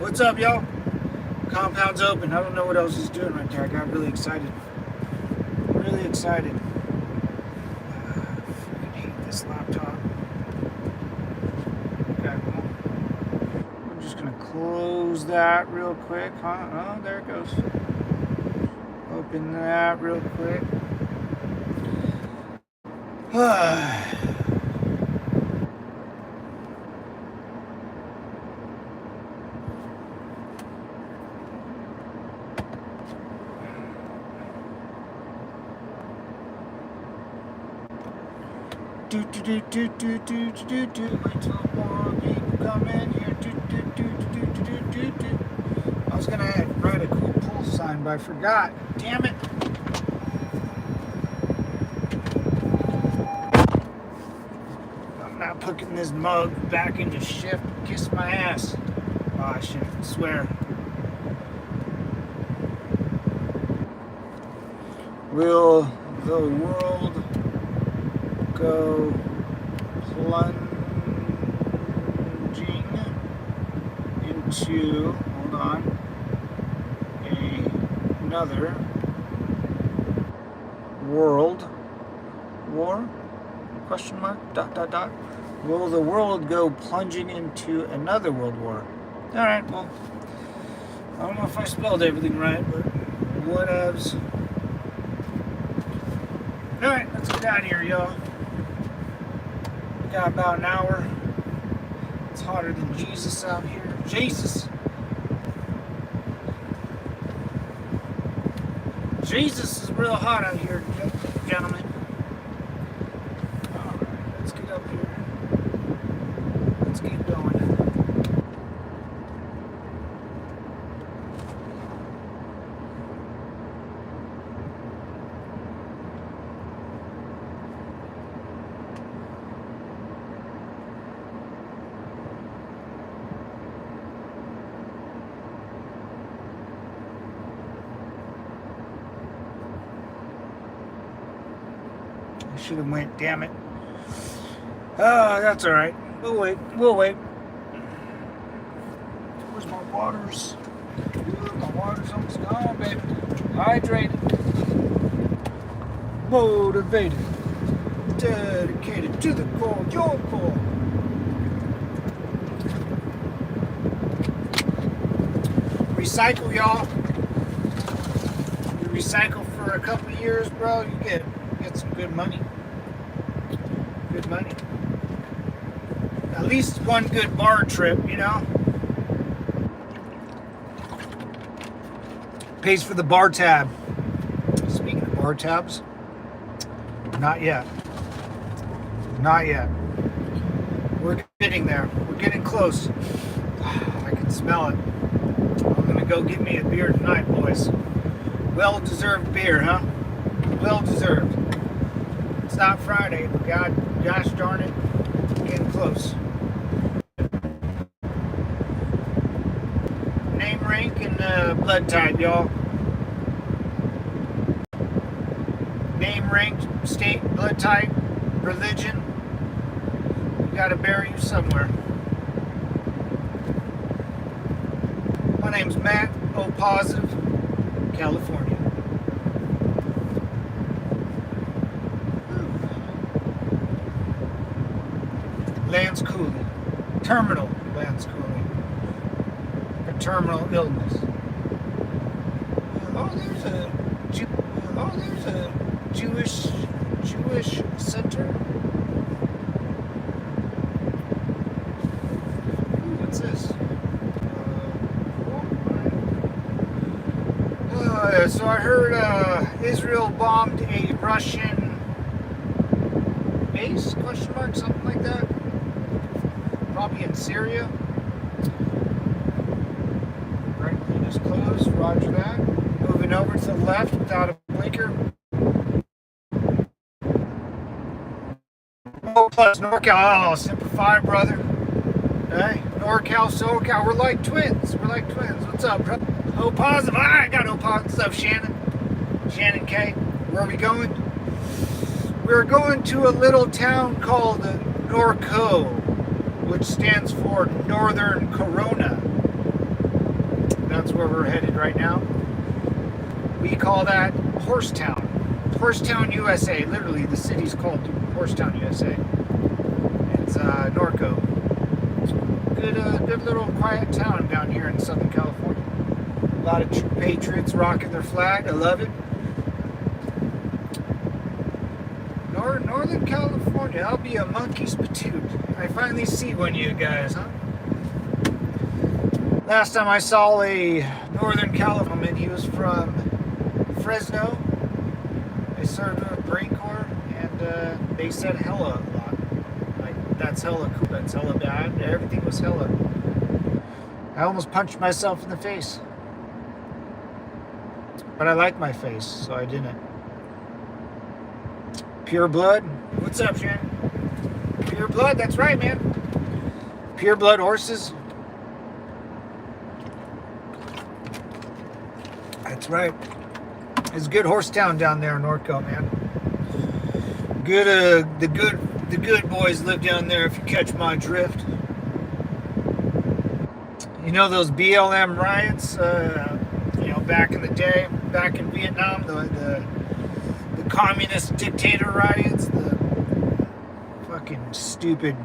What's up, y'all? Compound's open. I don't know what else he's doing right there. I got really excited. Really excited. I freaking hate this laptop. Okay, well, I'm just gonna close that real quick, huh? Oh, there it goes. Open that real quick. Do do do do do do do do. Wait till more people come in here. Do do do do do do do do. I was gonna write a cool pull sign, but I forgot. Damn it! I'm not putting this mug back into shift. Kiss my ass. Oh, I shouldn't swear. Will the world go plunging into, hold on, another world war? Question mark, dot, dot, dot. Will the world go plunging into another world war? Alright, well, I don't know if I spelled everything right, but whatevs. Alright, let's get out of here, y'all. Got about an hour. It's hotter than Jesus out here. Jesus! Jesus is real hot out here, gentlemen. Alright, let's get up here. Let's get going. Should have went, damn it. Oh, that's all right. We'll wait. We'll wait. Where's my waters? Ooh, my water's almost gone, baby. Hydrated. Motivated. Dedicated to the core. Your core. Recycle, y'all. You recycle for a couple of years, bro, you get some good money. Good money. At least one good bar trip, you know? Pays for the bar tab. Speaking of bar tabs, not yet. Not yet. We're getting there. We're getting close. I can smell it. I'm gonna go get me a beer tonight, boys. Well-deserved beer, huh? Well-deserved. It's not Friday, but gosh darn it, getting close. Name, rank, and blood type, y'all. Name, rank, state, blood type, religion. We gotta bury you somewhere. My name's Matt, O positive, California. Lance Cooley. Terminal Lance Cooley. A terminal illness. There's a Jewish center. Ooh, what's this? So I heard Israel bombed a Russian base? Question mark, something like that. Probably in Syria. Right lane is closed. Roger that. Moving over to the left without a blinker. Oh, plus NorCal. Oh, simplify, brother. Hey, NorCal, SoCal. We're like twins. We're like twins. What's up, bro? O positive. I got O positive. What's up, Shannon? Shannon K. Where are we going? We're going to a little town called Norco, which stands for Northern Corona. where we're headed right now. We call that Horsetown. Horsetown, USA. Literally, the city's called Horsetown, USA. It's Norco. Good little quiet town down here in Southern California. A lot of true patriots rocking their flag. I love it. Northern California. I'll be a monkey's patoot. I finally see one of you guys, huh? Last time I saw a Northern Californian, he was from Fresno. They served with the Marine Corps, and they said hella a lot. Like, that's hella cool, that's hella bad. Everything was hella. I almost punched myself in the face. But I like my face, so I didn't. Pure blood. What's up, Shannon? Pure blood, that's right, man. Pure blood horses. That's right. It's good horse town down there in Norco, man. Good, the good boys live down there, if you catch my drift. You know those BLM riots, back in the day, back in Vietnam, the communist dictator riots, the stupid,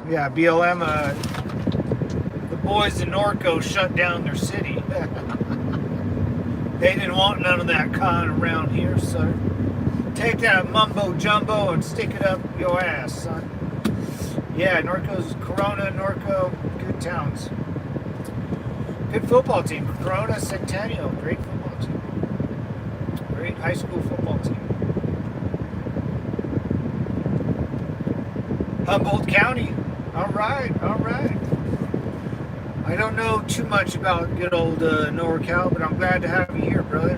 BLM, the boys in Norco shut down their city. They didn't want none of that con around here, so take that mumbo jumbo and stick it up your ass, son. Yeah, Norco's Corona, Norco, good towns. Good football team. Corona Centennial, great football team. Great high school football team. Humboldt County. All right. I don't know too much about good old NorCal, but I'm glad to have you here, brother.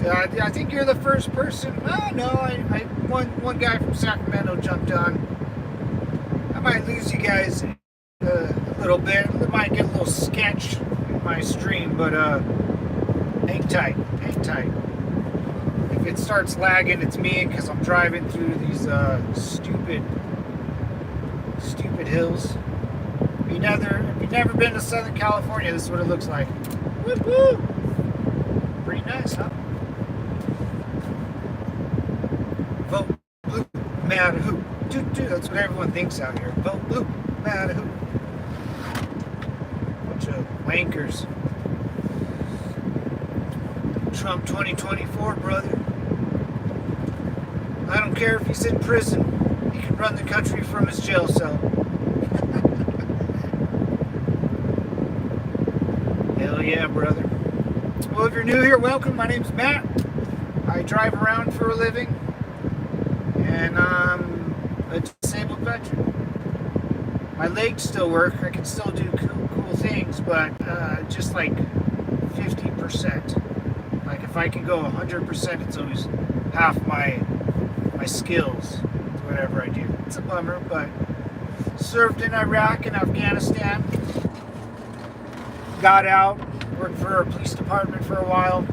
I think you're the first person. One guy from Sacramento jumped on. I might lose you guys a little bit. I might get a little sketch in my stream, but hang tight. If it starts lagging, it's me, because I'm driving through these stupid hills. If you've never been to Southern California, this is what it looks like. Woo-hoo! Pretty nice, huh? Vote blue, matter who. That's what everyone thinks out here. Vote blue, matter who. Bunch of wankers. Trump 2024, brother. I don't care if he's in prison. He can run the country from his jail cell. Hell yeah, brother. Well, if you're new here, welcome. My name's Matt. I drive around for a living, and I'm a disabled veteran. My legs still work. I can still do cool things, but just like 50%. Like if I can go 100%, it's always half my skills, whatever I do. It's a bummer, but served in Iraq and Afghanistan. Got out, worked for a police department for a while,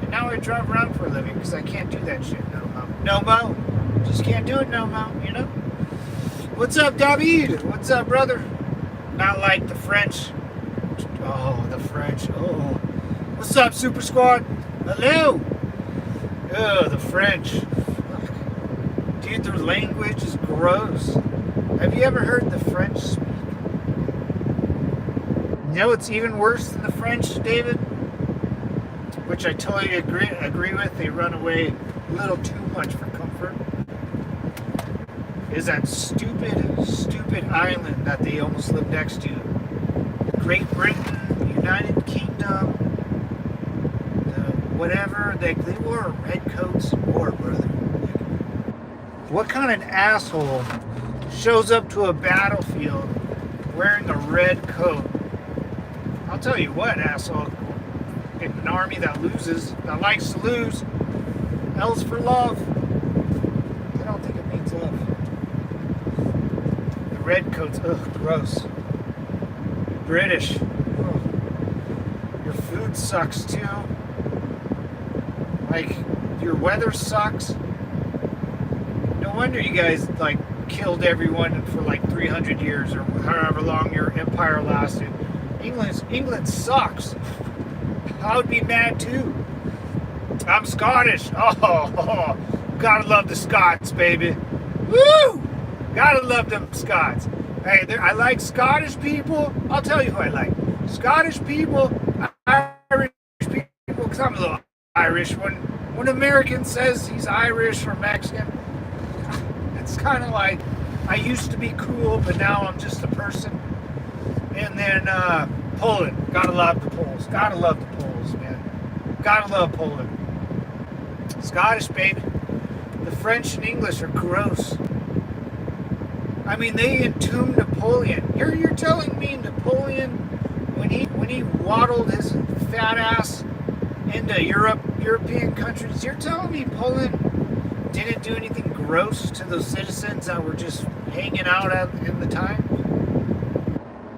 and now I drive around for a living because I can't do that shit no mo. Just can't do it no mo, you know? What's up, David? What's up, brother? Not like the French. Oh, the French. Oh. What's up, Super Squad? Hello. Oh, the French. Dude, their language is gross. Have you ever heard the French speak? You know it's even worse than the French, David? Which I totally agree with. They run away a little too much for comfort. Is that stupid island that they almost live next to. Great Britain, United Kingdom, whatever. They wore redcoats in war, brother. What kind of asshole shows up to a battlefield wearing a red coat? I'll tell you what, asshole. In an army that loses, that likes to lose, L's for love. I don't think it means love. The red coats, ugh, gross. British. Ugh. Your food sucks too. Like, your weather sucks. No wonder you guys, killed everyone for 300 years or however long your empire lasted. England sucks. I would be mad too. I'm Scottish. Oh, gotta love the Scots, baby. Woo! Gotta love them Scots. Hey, I like Scottish people. I'll tell you who I like. Scottish people, Irish people, because I'm a little Irish. When an American says he's Irish or Mexican, it's kind of like, I used to be cool, but now I'm just a person. And then Poland. Gotta love the Poles. Gotta love the Poles, man. Gotta love Poland. Scottish, baby. The French and English are gross. I mean, they entombed Napoleon. You're telling me Napoleon, when he waddled his fat ass into European countries, you're telling me Poland didn't do anything gross to those citizens that were just hanging out in the time?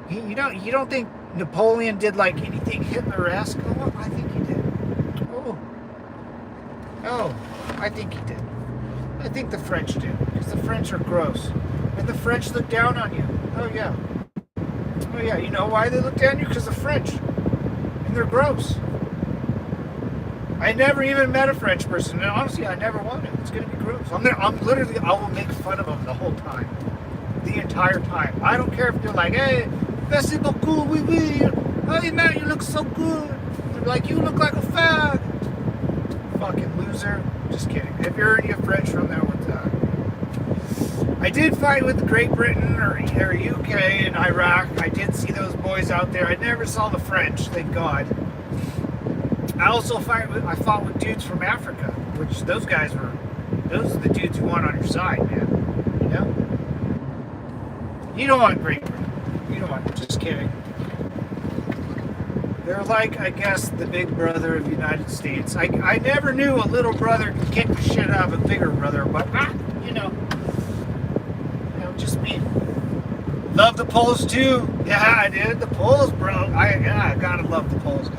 You don't think Napoleon did like anything Hitler-esque? Oh, I think he did. Oh, I think he did. I think the French did, because the French are gross. And the French look down on you. Oh yeah. Oh yeah, you know why they look down on you? Because the French. And they're gross. I never even met a French person, and honestly, I never want to. It's going to be gross. I will make fun of them the whole time. The entire time. I don't care if they're like, hey, merci beaucoup, oui, oui. Hey man, you look so good. They're like, you look like a fag. Fucking loser. Just kidding. If you're any French from there, what's that? I did fight with Great Britain or UK and Iraq. I did see those boys out there. I never saw the French, thank God. I also fought with dudes from Africa, which those are the dudes you want on your side, man. You know? You don't want Great Britain. You don't want, just kidding. They're like, I guess, the big brother of the United States. I never knew a little brother could kick the shit out of a bigger brother, but, you know, just me. Love the Poles too. Yeah, I did. The Poles, bro. I gotta love the Poles.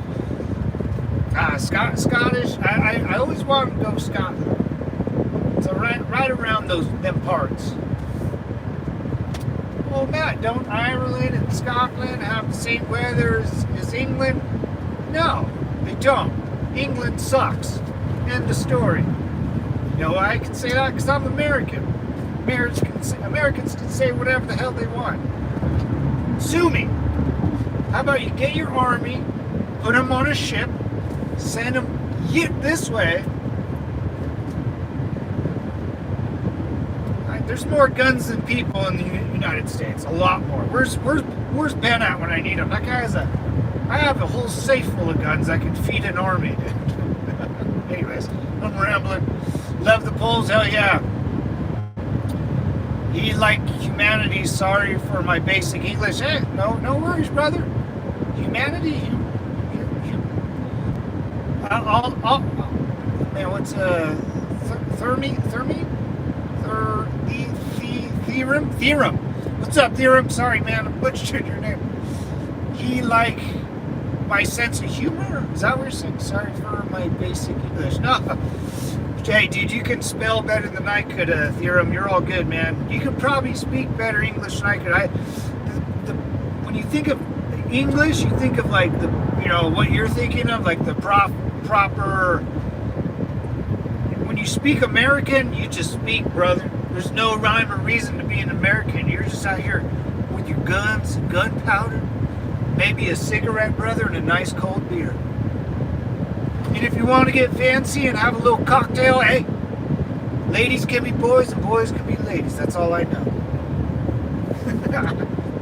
Scottish. I always wanted to go to Scotland. So right around them parts. Well, Matt, don't Ireland and Scotland have the same weather as England? No, they don't. England sucks. End of story. You know why I can say that? Because I'm American. Americans can say whatever the hell they want. Sue me. How about you get your army, put them on a ship, send them this way. There's more guns than people in the United States. A lot more. Where's Ben at when I need him? That guy I have a whole safe full of guns I can feed an army. Anyways, I'm rambling. Love the Poles. Hell yeah. He like humanity. Sorry for my basic English. Hey, no worries, brother. Humanity. Man, what's Theorem. What's up, Theorem? Sorry, man, I butchered your name. He like my sense of humor. Is that what you're saying? Sorry for my basic English. No. Hey, dude, you can spell better than I could, Theorem. You're all good, man. You could probably speak better English than I could. When you think of English, you think of like what you're thinking of, like the proper. When you speak American, you just speak, brother. There's no rhyme or reason to be an American. You're just out here with your guns, gunpowder, maybe a cigarette, brother, and a nice cold beer. And if you want to get fancy and have a little cocktail, hey, ladies can be boys and boys can be ladies. That's all I know.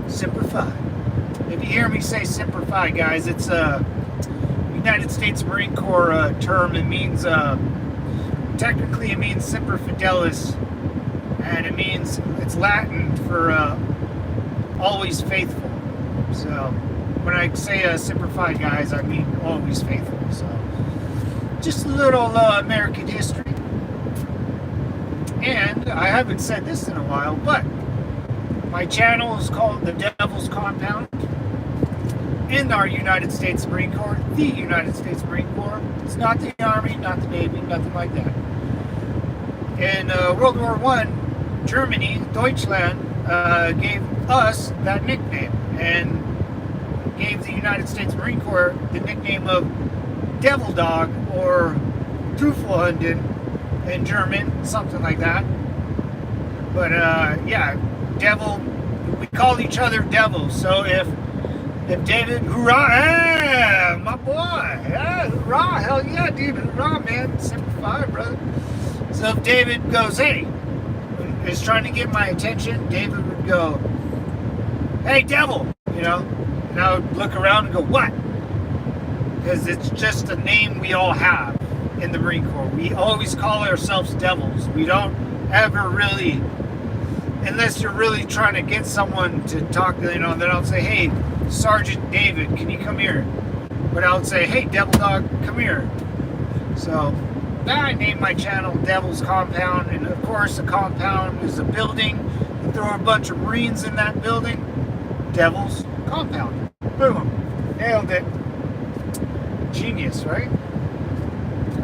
Semper Fi. If you hear me say Semper Fi, guys, it's a United States Marine Corps term. It means, technically it means Semper Fidelis. And it's Latin for always faithful. So when I say Semper Fi, guys, I mean always faithful. So just a little American history. And I haven't said this in a while, but my channel is called The Devil's Compound in our United States Marine Corps, the United States Marine Corps. It's not the Army, not the Navy, nothing like that. In World War I, Germany, Deutschland, gave us that nickname. And gave the United States Marine Corps the nickname of Devil Dog or Teufelshunden in German, something like that. But yeah, devil. We called each other devils. So if David, hoorah, my boy, yeah, hoorah, hell yeah, dude, hoorah, man, 75, brother. So if David goes, hey, is trying to get my attention, David would go, hey, devil, you know, and I would look around and go, what? Because it's just a name we all have in the Marine Corps. We always call ourselves devils. We don't ever really, unless you're really trying to get someone to talk to, you know, then I'll say, hey, Sergeant David, can you come here? But I would say, hey, Devil Dog, come here. So now I named my channel Devil's Compound, and of course a compound is a building. You throw a bunch of Marines in that building, Devil's Compound. Boom. Nailed it. Genius, right?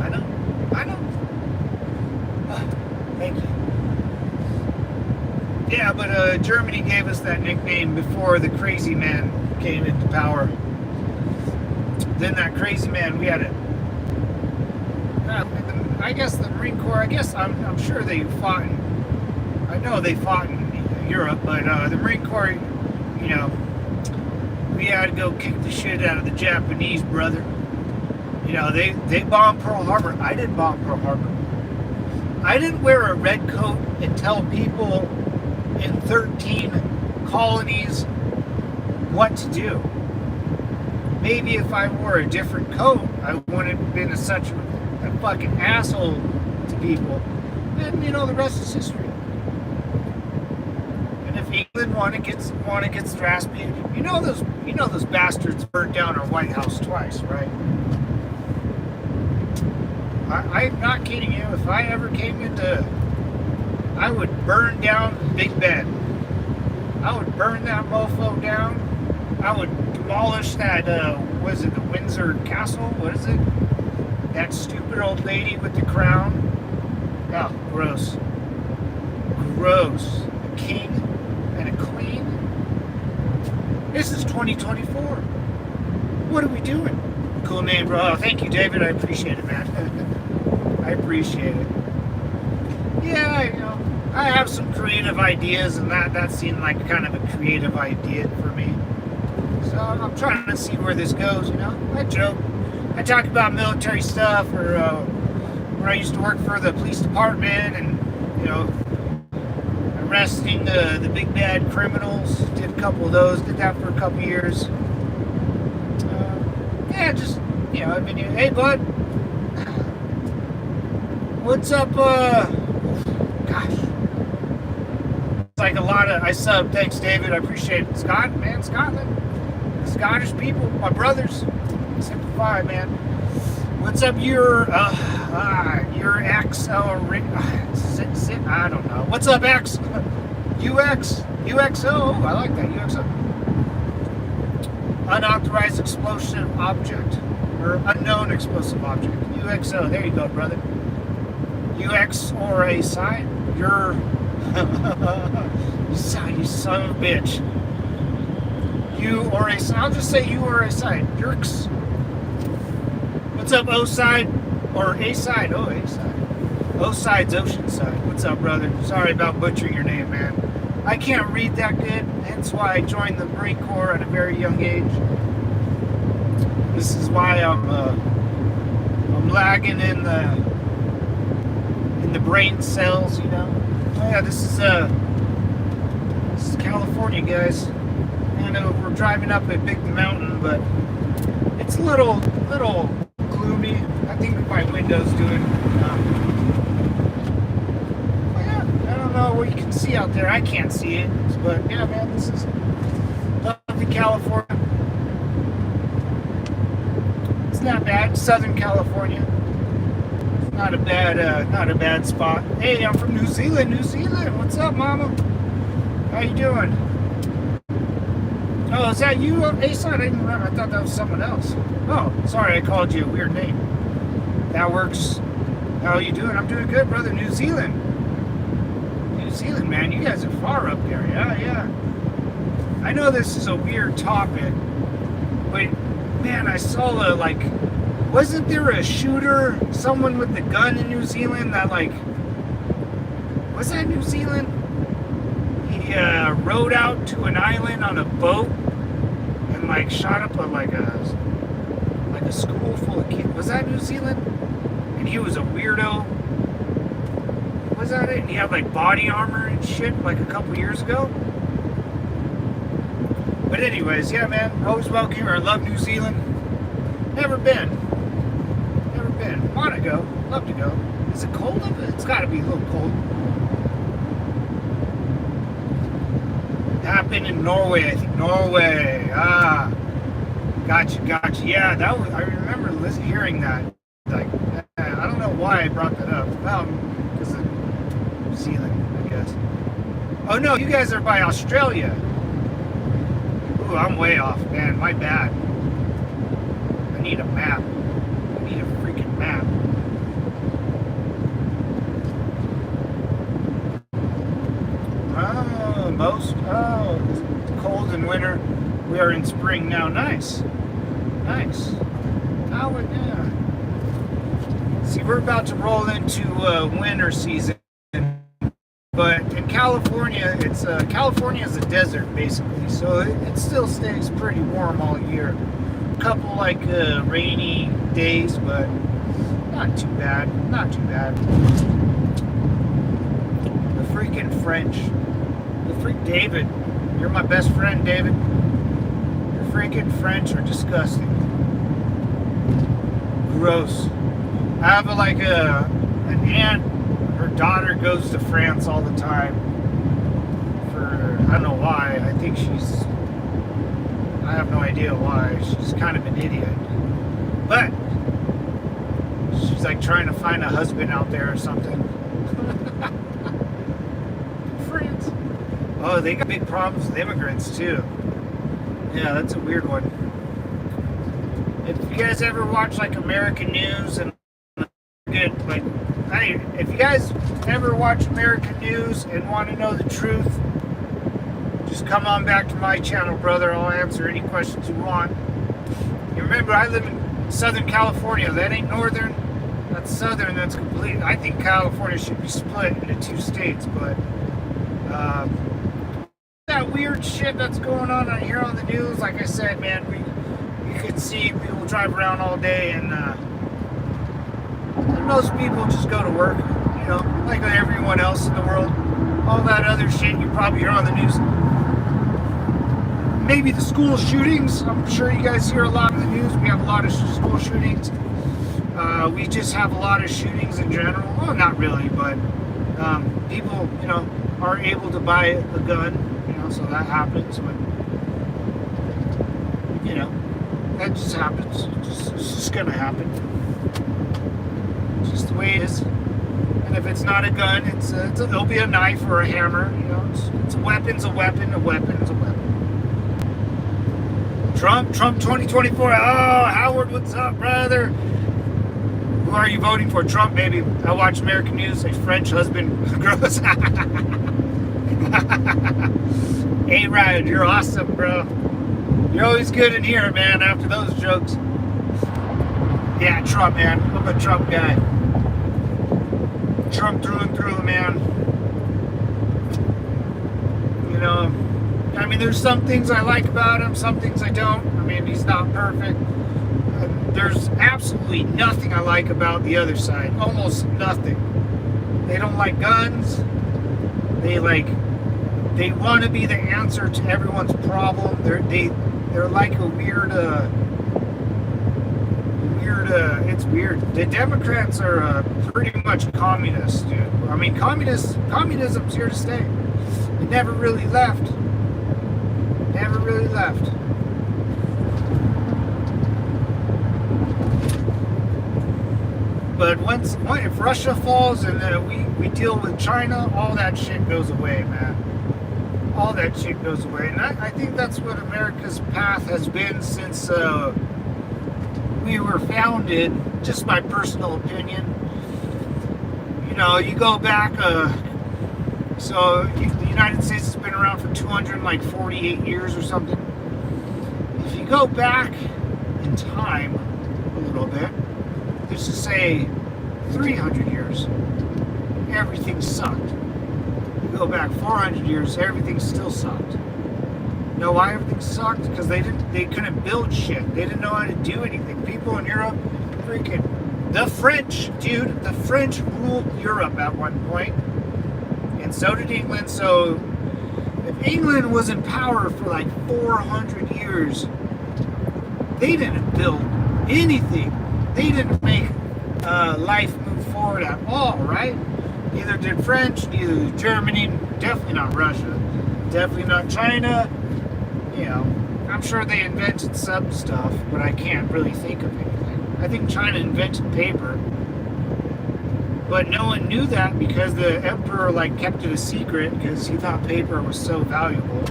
I know. Thank you. Yeah, but Germany gave us that nickname before the crazy man came into power. Then that crazy man, we had it. I guess the Marine Corps, I'm sure they fought I know they fought in Europe, but the Marine Corps, you know, we had to go kick the shit out of the Japanese, brother. You know, they bombed Pearl Harbor. I didn't bomb Pearl Harbor. I didn't wear a red coat and tell people in 13 colonies what to do. Maybe if I wore a different coat, I wouldn't have been such a fucking asshole to people. And you know, the rest is history. And if England want to get their ass beat, you know those bastards burnt down our White House twice, right? I'm not kidding you. If I ever came into, I would burn down Big Ben. I would burn that mofo down. I would demolish that, what is it, the Windsor Castle? What is it? That stupid old lady with the crown. Oh, gross. Gross. A king and a queen? This is 2024. What are we doing? Cool name, bro. Oh, thank you, David. I appreciate it, man. I appreciate it. Yeah, you know, I have some creative ideas, and that seemed like kind of a creative idea for me. So I'm trying to see where this goes, you know. I joke. I talk about military stuff, or where I used to work for the police department, and, you know, arresting the big bad criminals. Did a couple of those. Did that for a couple years. Yeah, just, you know, I've been here. Hey, bud. What's up, gosh. It's like a lot of, I sub, thanks, David, I appreciate it. Scotland, man, Scotland. Scottish people, my brothers. 75, man. What's up, your X, I don't know. What's up, X? UXO, I like that, UXO. Unauthorized explosive object, or unknown explosive object. UXO, there you go, brother. UX or a side, you're you son of a bitch. You or a side, I'll just say you or a side. Yerks. What's up, O side or a side? Oh, a side. O side's ocean side. What's up, brother? Sorry about butchering your name, man. I can't read that good, hence why I joined the Marine Corps at a very young age. This is why I'm lagging in the brain cells, you know. Oh yeah, this is California, guys. I know we're driving up a big mountain, but it's a little gloomy. I think my window's doing. I don't know what you can see out there. I can't see it, but yeah, man, this is lovely California. It's not bad. Southern California. Not a bad spot. Hey, I'm from New Zealand. New Zealand. What's up, mama? How you doing? Oh, is that you, A-Side? I didn't remember. I thought that was someone else. Oh, sorry, I called you a weird name. That works. How are you doing? I'm doing good, brother. New Zealand. New Zealand, man. You guys are far up there. Yeah. I know this is a weird topic, Wait, man, I saw wasn't there a shooter, someone with the gun in New Zealand that was that New Zealand? He rode out to an island on a boat and shot up a school full of kids. Was that New Zealand? And he was a weirdo. Was that it? And he had body armor and shit a couple years ago. But anyways, yeah, man, always welcome here. I love New Zealand. Never been. Want to go. Love to go. Is it cold up there? It's got to be a little cold. Happened in Norway, I think. Norway. Ah. Gotcha. Yeah, that was. I remember hearing that. I don't know why I brought that up. Well, because of New Zealand, I guess. Oh no, you guys are by Australia. Ooh, I'm way off, man. My bad. I need a map. I need a freaking map. Oh, it's cold in winter. We are in spring now. Nice. Oh, yeah. See, we're about to roll into winter season. But in California, California is a desert basically, so it still stays pretty warm all year. A couple rainy days, but not too bad. The freaking French, David, you're my best friend, David. The freaking French are disgusting, gross. I have an aunt. Her daughter goes to France all the time I don't know why. I think I have no idea why. She's kind of an idiot. But she's trying to find a husband out there or something. France. Oh, they got big problems with immigrants too. Yeah, that's a weird one. If you guys ever watch American news and if you guys ever watch American news and want to know the truth, just come on back to my channel, brother. I'll answer any questions you want. You remember, I live in Southern California. That ain't northern. That's southern. That's complete. I think California should be split into two states, but that weird shit that's going on here on the news, like I said, man, you could see people drive around all day and most people just go to work, like everyone else in the world. All that other shit you probably hear on the news. Maybe the school shootings. I'm sure you guys hear a lot in the news. We have a lot of school shootings. We just have a lot of shootings in general. Well, not really, but people, are able to buy a gun, so that happens. But, that just happens. It's just going to happen. It's just the way it is. And if it's not a gun, it'll be a knife or a hammer. It's a weapon's a weapon. A weapon's a weapon. Trump 2024. Oh, Howard, what's up, brother? Who are you voting for? Trump, baby. I watch American news. A French husband grows. Hey, Ryan, you're awesome, bro. You're always good in here, man, after those jokes. Yeah, Trump, man. I'm a Trump guy. Trump through and through, man. There's some things I like about him, some things I don't. He's not perfect. There's absolutely nothing I like about the other side. Almost nothing. They don't like guns. They want to be the answer to everyone's problem. They're like a weird. It's weird. The Democrats are pretty much communists, dude. Communism's here to stay. It never really left. But if Russia falls and we deal with China, all that shit goes away, man. All that shit goes away. And I think that's what America's path has been since we were founded, just my personal opinion. You go back, the United States has been around for 248 years or something. If you you go back in time a little bit, let's just say 300 years, everything sucked. You go back 400 years, everything still sucked. You know why everything sucked? Because they couldn't build shit. They didn't know how to do anything. People in Europe, freaking the French, dude, the French ruled Europe at one point, and so did England. So if England was in power for like 400 years, they didn't build anything. They didn't make life move forward at all, right? Neither did French, neither did Germany, definitely not Russia, definitely not China. You know, I'm sure they invented some stuff, but I can't really think of anything. I think China invented paper, but no one knew that because the emperor like kept it a secret because he thought paper was so valuable.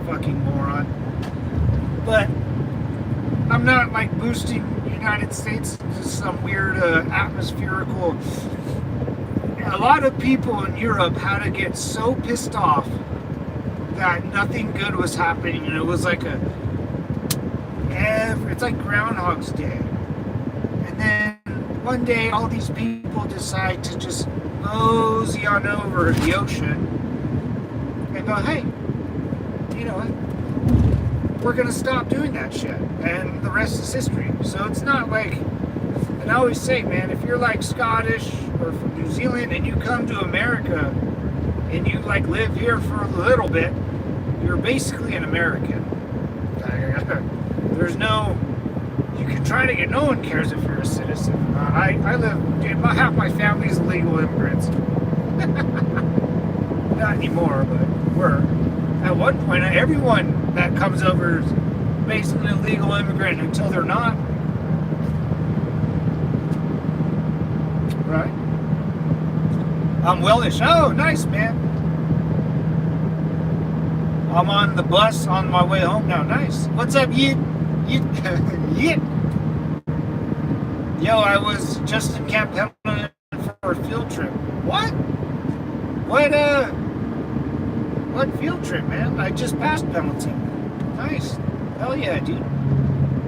Fucking moron. But I'm not like boosting the United States into some weird atmospherical. A lot of people in Europe had to get so pissed off that nothing good was happening, and it was like it's like Groundhog's Day. And then one day, all these people decide to just mosey on over the ocean and go, hey, you know what? We're going to stop doing that shit. And the rest is history. So it's not like, and I always say, man, if you're like Scottish or from New Zealand and you come to America and you like live here for a little bit, you're basically an American. There's no, you can try to get, no one cares if you're a citizen. I live, dude, half my family's illegal immigrants. Not anymore, but were. At one point, everyone that comes over is basically an illegal immigrant until they're not. Right? I'm Welsh. Oh, nice, man. I'm on the bus on my way home now. Nice. What's up, Yit? Yit. Yo, I was just in Camp Pendleton for a field trip. What? What field trip, man? I just passed Pendleton. Nice. Hell yeah, dude.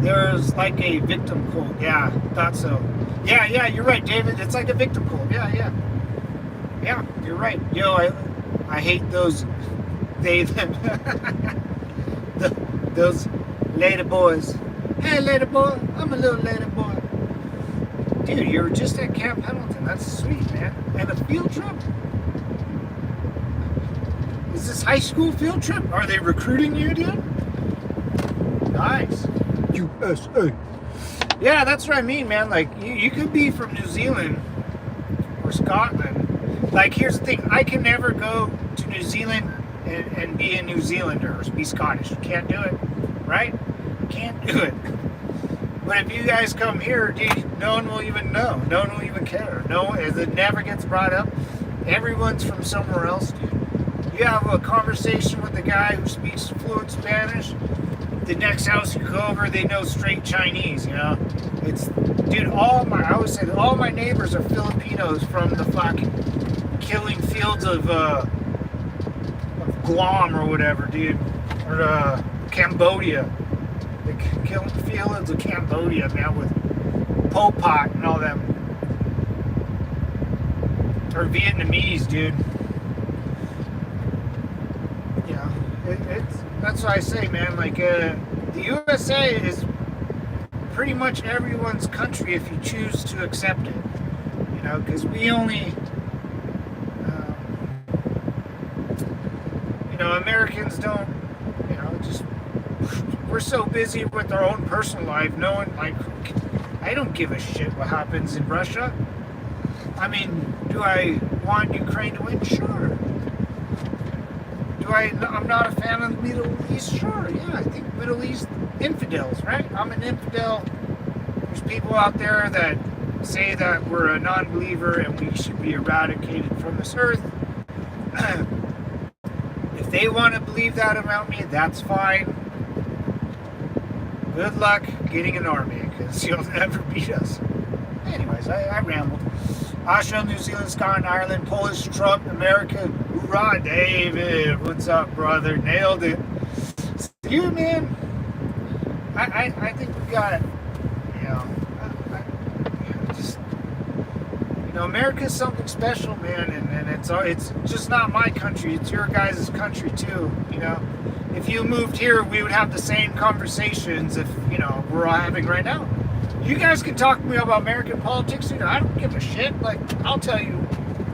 There's like a victim cult. Yeah, thought so. Yeah, you're right, David. It's like a victim cult. Yeah, you're right. Yo, I hate those those lady boys. Hey, lady boy, I'm a little lady boy. Dude, you were just at Camp Pendleton. That's sweet, man. And a field trip? Is this high school field trip? Are they recruiting you, dude? Nice. USA. Yeah, that's what I mean, man. Like, you could be from New Zealand or Scotland. Like, here's the thing. I can never go to New Zealand and be a New Zealander or be Scottish. You can't do it, right? Can't do it. But if you guys come here, dude, no one will even know. No one will even care. It never gets brought up. Everyone's from somewhere else, dude. You have a conversation with a guy who speaks fluent Spanish. The next house you go over, they know straight Chinese, you know? It's, dude, I always say that all my neighbors are Filipinos from the fucking killing fields of Guam or whatever, dude. Or Cambodia. The killing fields of Cambodia, man, with Pol Pot and all them. Or Vietnamese, dude. Yeah, that's what I say, man. Like, the USA is pretty much everyone's country if you choose to accept it. You know, because we only, Americans don't, just, we're so busy with our own personal life. No one, like, I don't give a shit what happens in Russia. I mean, do I want Ukraine to win? Sure. I'm not a fan of the Middle East? Sure, yeah, I think Middle East infidels, right? I'm an infidel. There's people out there that say that we're a non-believer and we should be eradicated from this earth. If they want to believe that about me, that's fine. Good luck getting an army, because you'll never beat us. Anyways, I rambled. Australia, New Zealand, Scotland, Ireland, Polish, Trump, America. Hoorah, David. What's up, brother? Nailed it. You, man. I think we got, you know, just, you know, America's something special, man, and it's just not my country. It's your guys' country too. You know, if you moved here, we would have the same conversations if, you know, we're all having right now. You guys can talk to me about American politics. You know, I don't give a shit. Like, I'll tell you.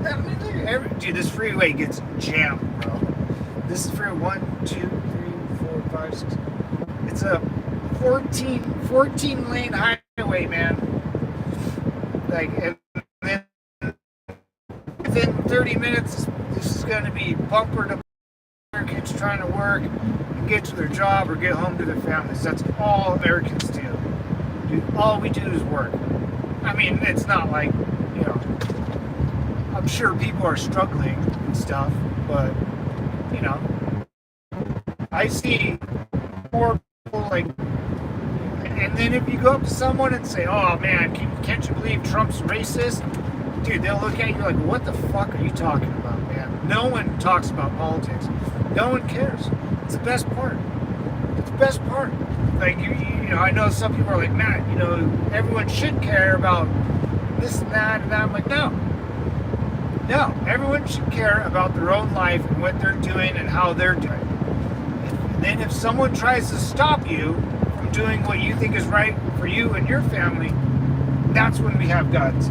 I mean, dude, this freeway gets jammed, bro. This is for 1, 2, 3, 4, 5, 6. It's a 14 lane highway, man. Like, and then within 30 minutes, this is going to be bumper to bumper. Kids trying to work and get to their job or get home to their families. That's all Americans do. Dude, all we do is work. I mean, it's not like, you know, I'm sure people are struggling and stuff, but, you know, I see more people like, and then if you go up to someone and say, oh man, can't you believe Trump's racist? Dude, they'll look at you like, what the fuck are you talking about, man? No one talks about politics. No one cares. It's the best part. It's the best part. Like, you know, I know some people are like, Matt, you know, everyone should care about this and that and that. I'm like, no. No, everyone should care about their own life and what they're doing and how they're doing. And then if someone tries to stop you from doing what you think is right for you and your family, that's when we have guns.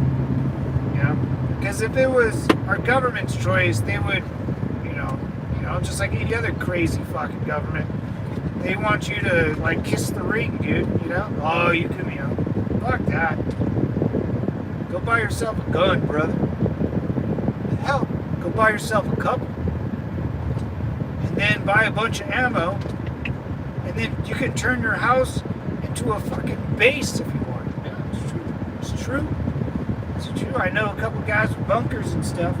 You know? Because if it was our government's choice, they would, you know, just like any other crazy fucking government, they want you to, like, kiss the ring, dude, you know? Oh, you can, you know, fuck that. Go buy yourself a gun, brother. Hell, go buy yourself a couple. And then buy a bunch of ammo. And then you can turn your house into a fucking base if you want. Yeah, it's true. It's true. It's true. I know a couple guys with bunkers and stuff.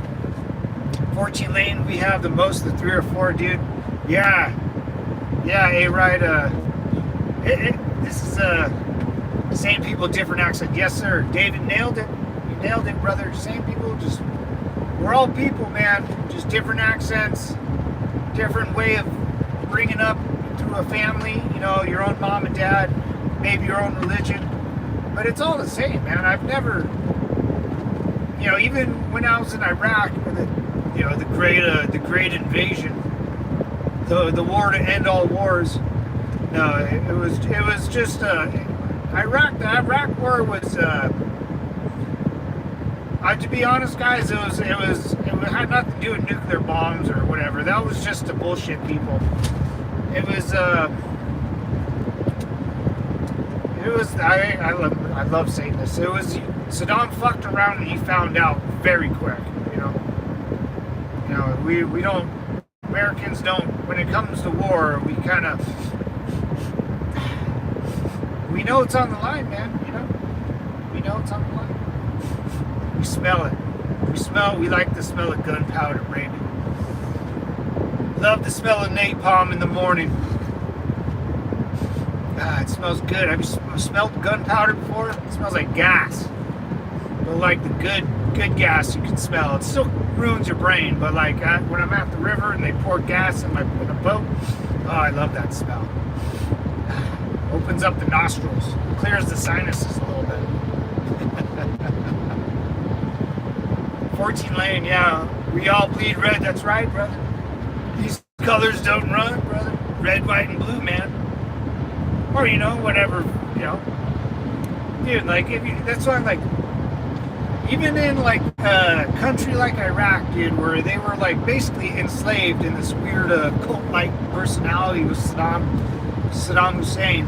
14 lane, we have the most of the 3 or 4, dude. Yeah. Yeah, A-Ride, this is, same people, different accent. Yes, sir. David nailed it. You nailed it, brother. Same people, just, we're all people, man. Just different accents, different way of bringing up through a family, you know, your own mom and dad, maybe your own religion. But it's all the same, man. I've never, you know, even when I was in Iraq, you know, the great invasion, the war to end all wars. No, it was just Iraq. The Iraq war was. To be honest, guys, it had nothing to do with nuclear bombs or whatever. That was just to bullshit people. It was. I love saying this. It was Saddam fucked around and he found out very quick. You know, we don't. Americans don't, when it comes to war, we kind of, we know it's on the line, man, you know? We know it's on the line. We smell it. We like the smell of gunpowder, baby. Love the smell of napalm in the morning. It smells good. Have you smelled gunpowder before? It smells like gas. But like the good gas you can smell. It still ruins your brain, but like when I'm at the river and they pour gas in a boat, oh, I love that smell. Opens up the nostrils, clears the sinuses a little bit. 14 lane, yeah, we all bleed red. That's right, brother. These colors don't run, brother. Red, white, and blue, man. Or, you know, whatever, you know. Dude, like, that's why I'm like, even in like a country like Iraq, dude, where they were like basically enslaved in this weird cult-like personality with Saddam Hussein.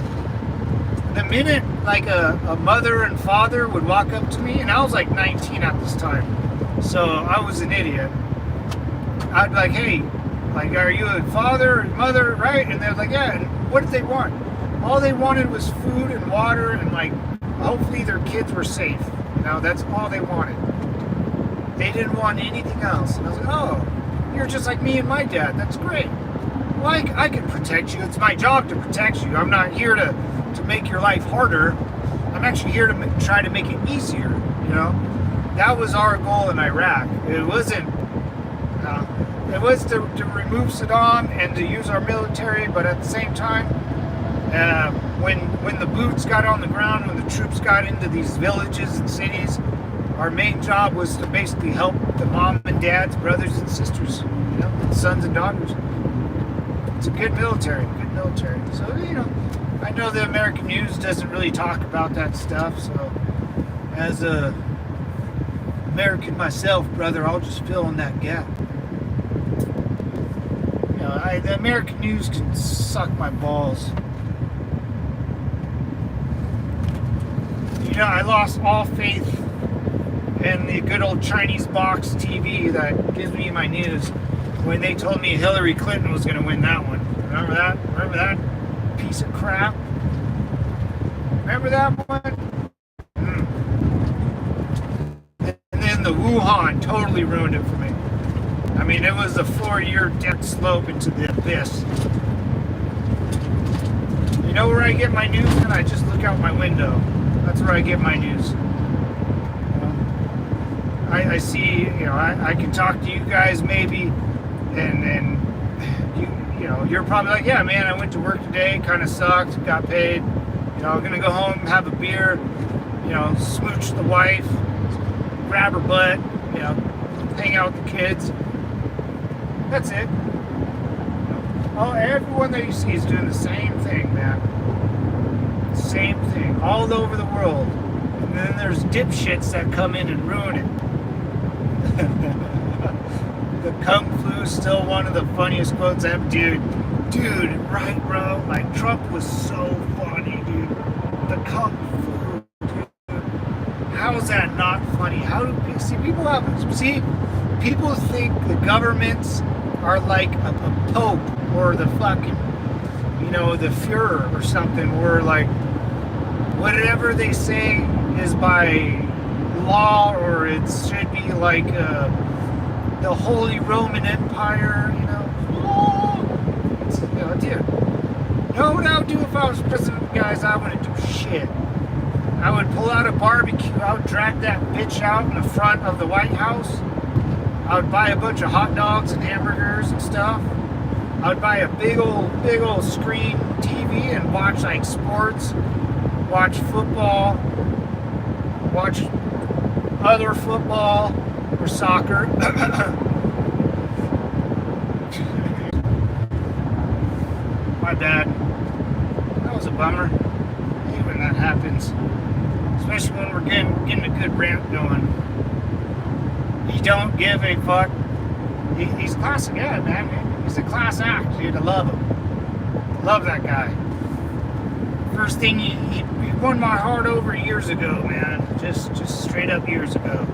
The minute like a mother and father would walk up to me, and I was like 19 at this time, so I was an idiot. I'd be like, hey, like, are you a father or mother, right? And they're like, yeah. And what did they want? All they wanted was food and water, and like hopefully their kids were safe. You know, that's all they wanted. They didn't want anything else. And I was like, oh, you're just like me and my dad. That's great. Well, I can protect you. It's my job to protect you. I'm not here to make your life harder. I'm actually here to try to make it easier, you know? That was our goal in Iraq. It wasn't, it was to remove Saddam and to use our military, but at the same time, when the boots got on the ground, when the troops got into these villages and cities, our main job was to basically help the mom and dads, brothers and sisters, sons and daughters. It's a good military. So, I know the American news doesn't really talk about that stuff, so as a American myself, brother, I'll just fill in that gap. The American news can suck my balls. I lost all faith in the good old Chinese box TV that gives me my news when they told me Hillary Clinton was going to win that one. Remember that? Remember that piece of crap? Remember that one? And then the Wuhan totally ruined it for me. I mean, it was a 4-year death slope into the abyss. You know where I get my news? And I just look out my window. That's where I get my news. I see, I can talk to you guys maybe, and you're probably like, yeah, man, I went to work today, kind of sucked, got paid, I'm gonna go home, have a beer, smooch the wife, grab her butt, hang out with the kids. That's it. Everyone that you see is doing the same thing, man. Same thing, all over the world. And then there's dipshits that come in and ruin it. The Kung Flu is still one of the funniest quotes ever. Dude, right, bro? Like, Trump was so funny, dude. The Kung Flu, dude. How is that not funny? People think the governments are like a pope or the fucking, the Fuhrer or something, where like whatever they say is by law, or it should be like the Holy Roman Empire, dude. You know what I would do if I was president, guys? I wouldn't do shit. I would pull out a barbecue. I would drag that bitch out in the front of the White House. I would buy a bunch of hot dogs and hamburgers and stuff. I would buy a big old screen TV and watch like sports, watch football, watch other football or soccer. My bad. That was a bummer. I hate when that happens, especially when we're getting a good rant going. He don't give a fuck. He's classic, yeah, man. He's a class act, dude. I love him. Love that guy. First thing, he won my heart over years ago, man. Just straight up years ago.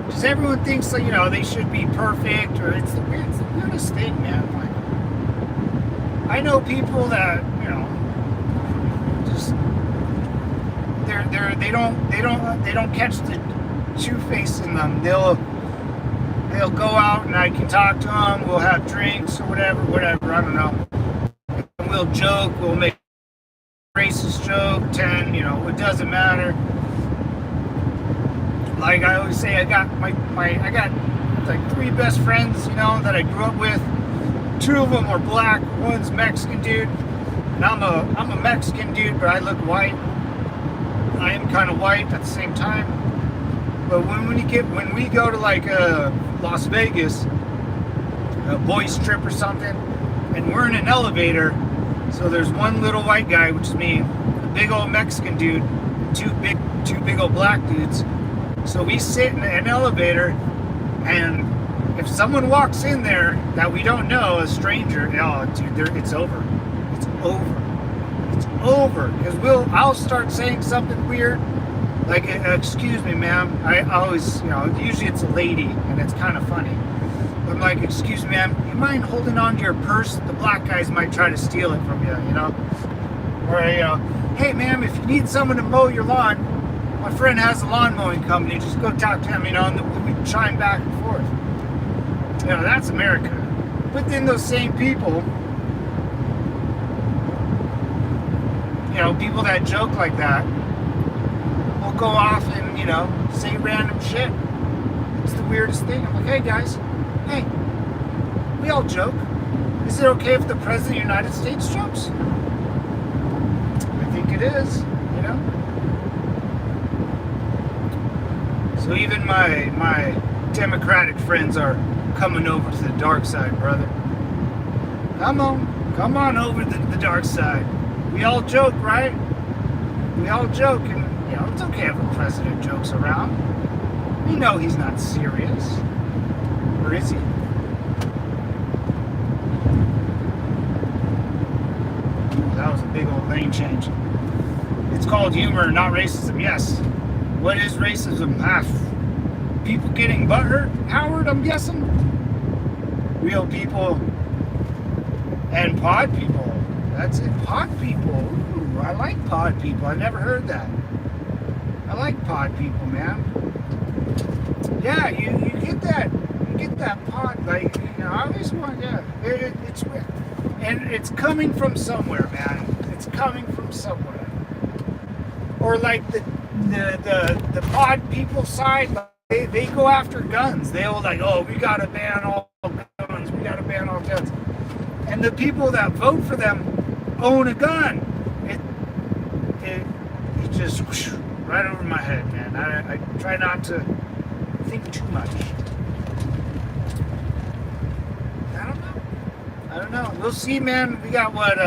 Because everyone thinks that, they should be perfect, or it's the weirdest thing, man. Like, I know people that, just they don't catch the two-face in them. They'll go out and I can talk to them. We'll have drinks or whatever. I don't know. We'll joke. We'll make a racist joke. It doesn't matter. Like I always say, I got like 3 best friends, that I grew up with. 2 of them are black. One's Mexican dude, and I'm a Mexican dude, but I look white. I am kind of white at the same time. But when we go to like Las Vegas, a boys trip or something, and we're in an elevator, so there's one little white guy, which is me, a big old Mexican dude, two big old black dudes. So we sit in an elevator, and if someone walks in there that we don't know, a stranger, dude, it's over. It's over. It's over. Because I'll start saying something weird, like, excuse me, ma'am. I always, usually it's a lady, and it's kind of funny. I'm like, excuse me, ma'am, you mind holding on to your purse? The black guys might try to steal it from you, Or, hey, ma'am, if you need someone to mow your lawn, my friend has a lawn mowing company, just go talk to him, and we chime back and forth. That's America. But then those same people, people that joke like that, will go off and, say random shit. It's the weirdest thing. I'm like, hey guys, we all joke. Is it okay if the President of the United States jokes? I think it is, you know? So even my Democratic friends are coming over to the dark side, brother. Come on over to the dark side. We all joke, right? We all joke, and you know, it's okay if a president jokes around. We know he's not serious. Or is he? That was a big old lane change. It's called humor, not racism. Yes. What is racism? People getting butthurt? Howard, I'm guessing? Real people and pod people. That's it. Pod people. Ooh, I like pod people. I never heard that. I like pod people, man. Yeah, you get that. You get that pod. Like, you know, I always want, yeah. It's weird. And it's coming from somewhere, man. It's coming from somewhere. Or like the pod people side, they go after guns. They'll like, oh, we gotta ban all guns. We gotta ban all guns. And the people that vote for them own a gun. It just whoosh, right over my head, man. I try not to think too much. I don't know. We'll see, man. We got what,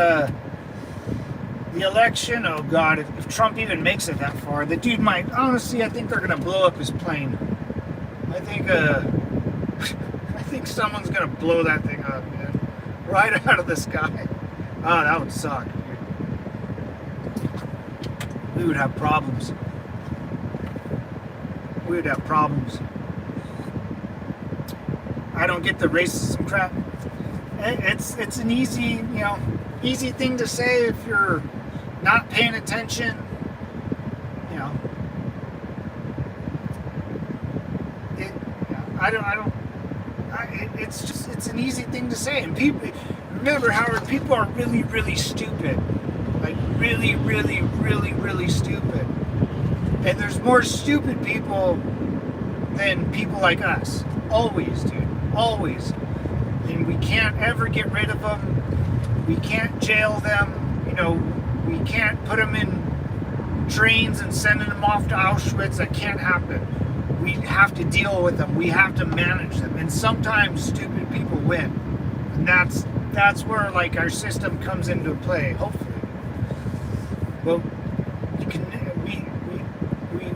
the election. Oh, God, if Trump even makes it that far, the dude might, honestly, I think they're going to blow up his plane. I think someone's going to blow that thing up, man. Right out of the sky. Oh, that would suck, dude. We would have problems. We would have problems. I don't get the racism crap. It's an easy, easy thing to say if you're not paying attention, it's an easy thing to say. And people, remember, Howard, people are really, really stupid. Like really, really, really, really stupid. And there's more stupid people than people like us. Always, dude. Always. And we can't ever get rid of them. We can't jail them. We can't put them in trains and sending them off to Auschwitz. That can't happen. We have to deal with them. We have to manage them. And sometimes stupid people win. And that's where like our system comes into play, hopefully. But we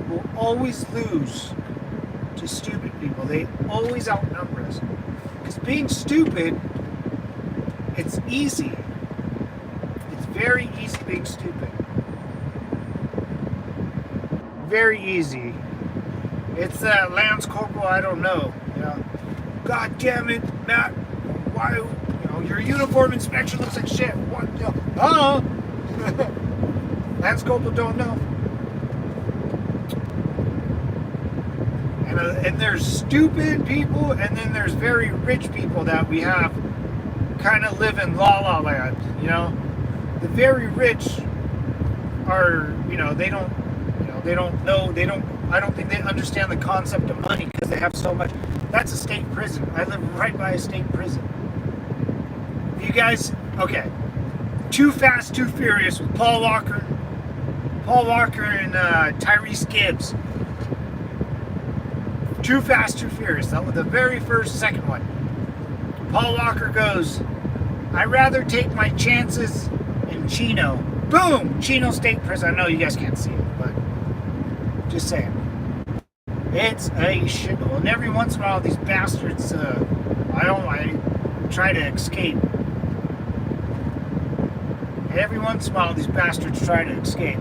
will always lose to stupid people. They always outnumber us. Because being stupid, it's easy. It's very easy being stupid. Very easy. It's that Lance Corporal, I don't know. God damn it, Matt. Why? Your uniform inspection looks like shit. What? Lance Corporal don't know. And there's stupid people, and then there's very rich people that we have kind of live in la la land. The very rich are, they don't know, I don't think they understand the concept of money because they have so much. That's a state prison. I live right by a state prison. You guys, okay. Too Fast, Too Furious with Paul Walker and Tyrese Gibbs. Too Fast, Too Furious. That was the very second one. Paul Walker goes, I'd rather take my chances in Chino. Boom! Chino State Prison. I know you guys can't see it, but just saying. It's a shithole. And every once in a while, these bastards, I try to escape. Every once in a while, these bastards try to escape.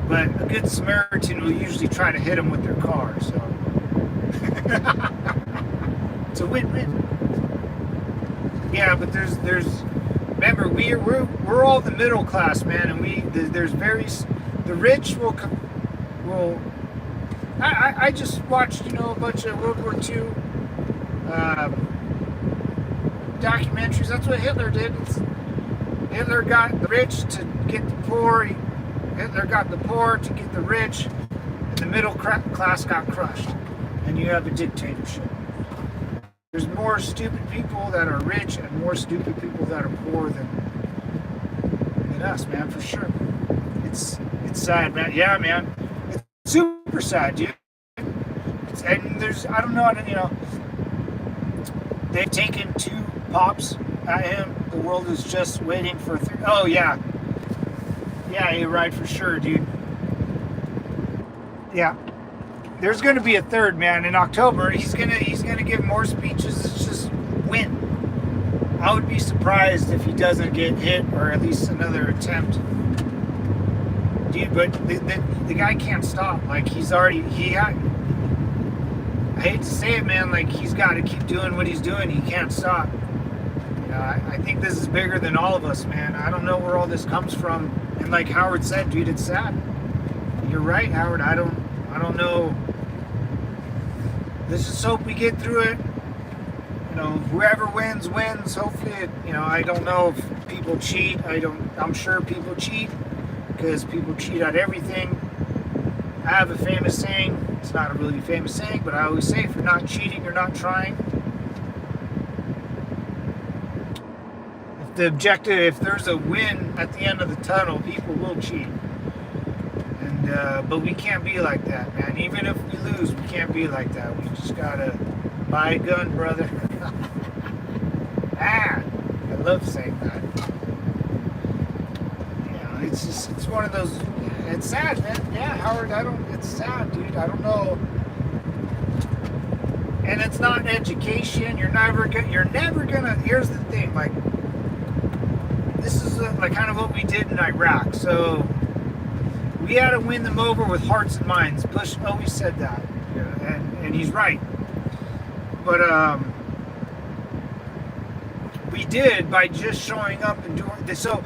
But a good Samaritan will usually try to hit them with their car, so. It's a win-win. Yeah, but there's remember, we're all the middle class, man, and the rich will I just watched, a bunch of World War II documentaries. That's what Hitler did. Hitler got the rich to get the poor. Hitler got the poor to get the rich, and the middle class got crushed. And you have a dictatorship. there's more stupid people that are rich and more stupid people that are poor than us, man, for sure. It's sad, man. Yeah, man. It's super sad, dude. And there's, I don't know, they've taken 2 pops at him. The world is just waiting for 3. Oh, yeah. Yeah, you're right, for sure, dude. Yeah. There's going to be a 3rd, man, in October. He's gonna give more speeches. It's just win. I would be surprised if he doesn't get hit, or at least another attempt. Dude, but the guy can't stop. Like, I hate to say it, man, like, he's got to keep doing what he's doing. He can't stop. I think this is bigger than all of us, man. I don't know where all this comes from. And like Howard said, dude, it's sad. You're right, Howard. I don't know. Let's just hope we get through it. Whoever wins. Hopefully, I don't know if people cheat. I'm sure people cheat, because people cheat at everything. I have a famous saying. It's not a really famous saying, but I always say, if you're not cheating, you're not trying. If there's a win at the end of the tunnel, people will cheat. But we can't be like that, man. Even if we lose, we can't be like that. We just gotta buy a gun, brother. I love saying that. It's one of those. It's sad, man. Yeah, Howard. It's sad, dude. I don't know. And it's not education. You're never gonna. Here's the thing. Like, this is like kind of what we did in Iraq. So we had to win them over with hearts and minds. Bush always said that, and he's right. But we did by just showing up and doing this. So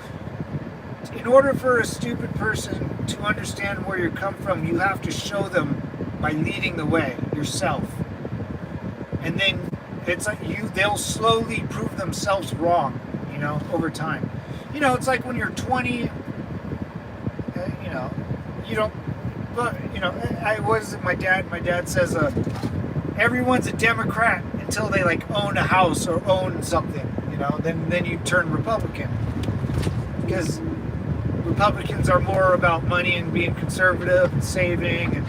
in order for a stupid person to understand where you come from, you have to show them by leading the way yourself. And then it's like they'll slowly prove themselves wrong, over time. It's like when you're 20, you don't, but, what is it, my dad says, everyone's a Democrat until they, like, own a house or own something, then you turn Republican. Because Republicans are more about money and being conservative and saving, and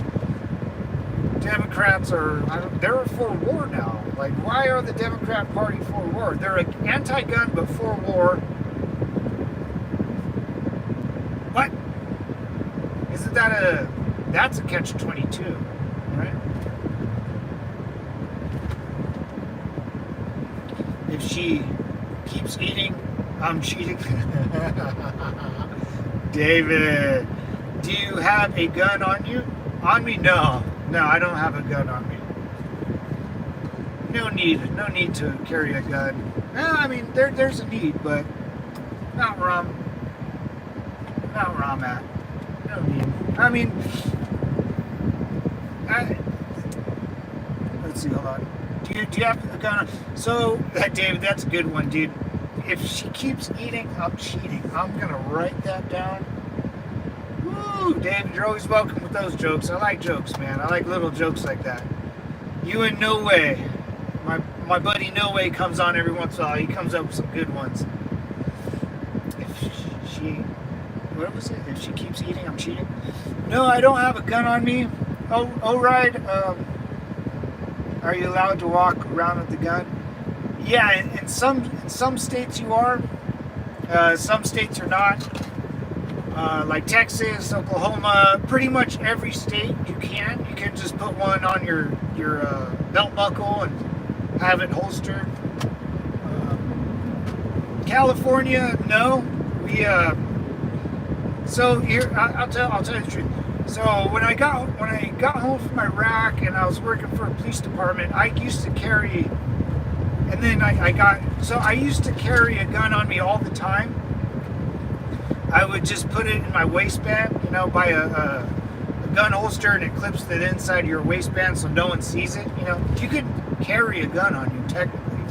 Democrats they're for war now. Like, why are the Democrat Party for war? They're anti-gun but for war. What? Isn't that's a catch-22, right? If she keeps eating, I'm cheating. David, do you have a gun on you? On me? No, I don't have a gun on me. No need to carry a gun. I mean, there's a need, but not where I'm at. No need. I mean, let's see, hold on. Do you have a gun on? So, David, that's a good one, dude. If she keeps eating, I'm cheating. I'm gonna write that down. Woo, David, you're always welcome with those jokes. I like jokes, man. I like little jokes like that. You and No Way. My buddy No Way comes on every once in a while. He comes up with some good ones. What was it? If she keeps eating, I'm cheating. No, I don't have a gun on me. Oh, right. Are you allowed to walk around with the gun? Yeah, in some states you are. Some states are not. Like Texas, Oklahoma, pretty much every state you can. You can just put one on your belt buckle and have it holstered. California, no. So here, I'll tell you the truth. So when I got home from Iraq and I was working for a police department, I used to carry. And then I used to carry a gun on me all the time. I would just put it in my waistband, by a gun holster, and it clips to the inside of your waistband so no one sees it. You could carry a gun on you technically,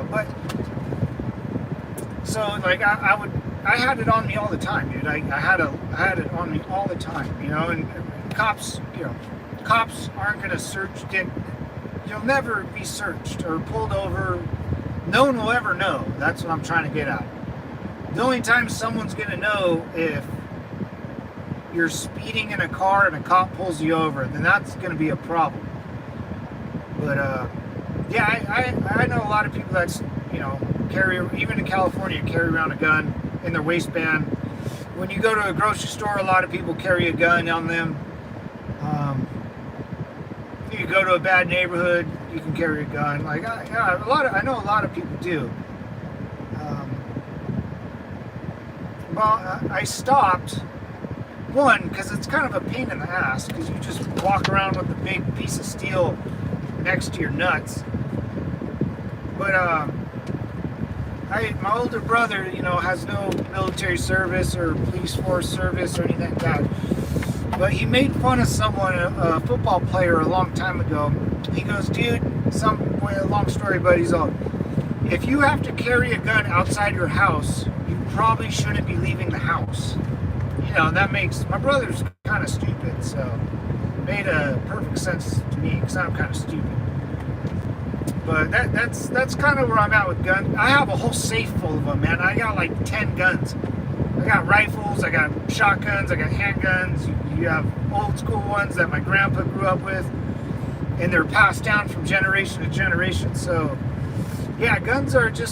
but so like I had it on me all the time, dude. I had it on me all the time, and cops aren't gonna search dick. you'll never be searched or pulled over. No one will ever know. That's what I'm trying to get at. The only time someone's going to know if you're speeding in a car and a cop pulls you over, then that's going to be a problem. But yeah, I know a lot of people that's, you know, carry, even in California, carry around a gun in their waistband. When you go to a grocery store, a lot of people carry a gun on them. You go to a bad neighborhood, you can carry a gun. Like I know a lot of people do. Well, I stopped. One, because it's kind of a pain in the ass, because you just walk around with a big piece of steel next to your nuts. But my older brother, you know, has no military service or police force service or anything like that. But he made fun of someone, a football player, a long time ago. He goes, dude, a long story, but he's all, if you have to carry a gun outside your house, you probably shouldn't be leaving the house. You know, that makes, my brother's kind of stupid, so it made a perfect sense to me, because I'm kind of stupid. But that's kind of where I'm at with guns. I have a whole safe full of them, man. I got like 10 guns. I got rifles, I got shotguns, I got handguns. You have old school ones that my grandpa grew up with, and they're passed down from generation to generation. So yeah, guns are a tool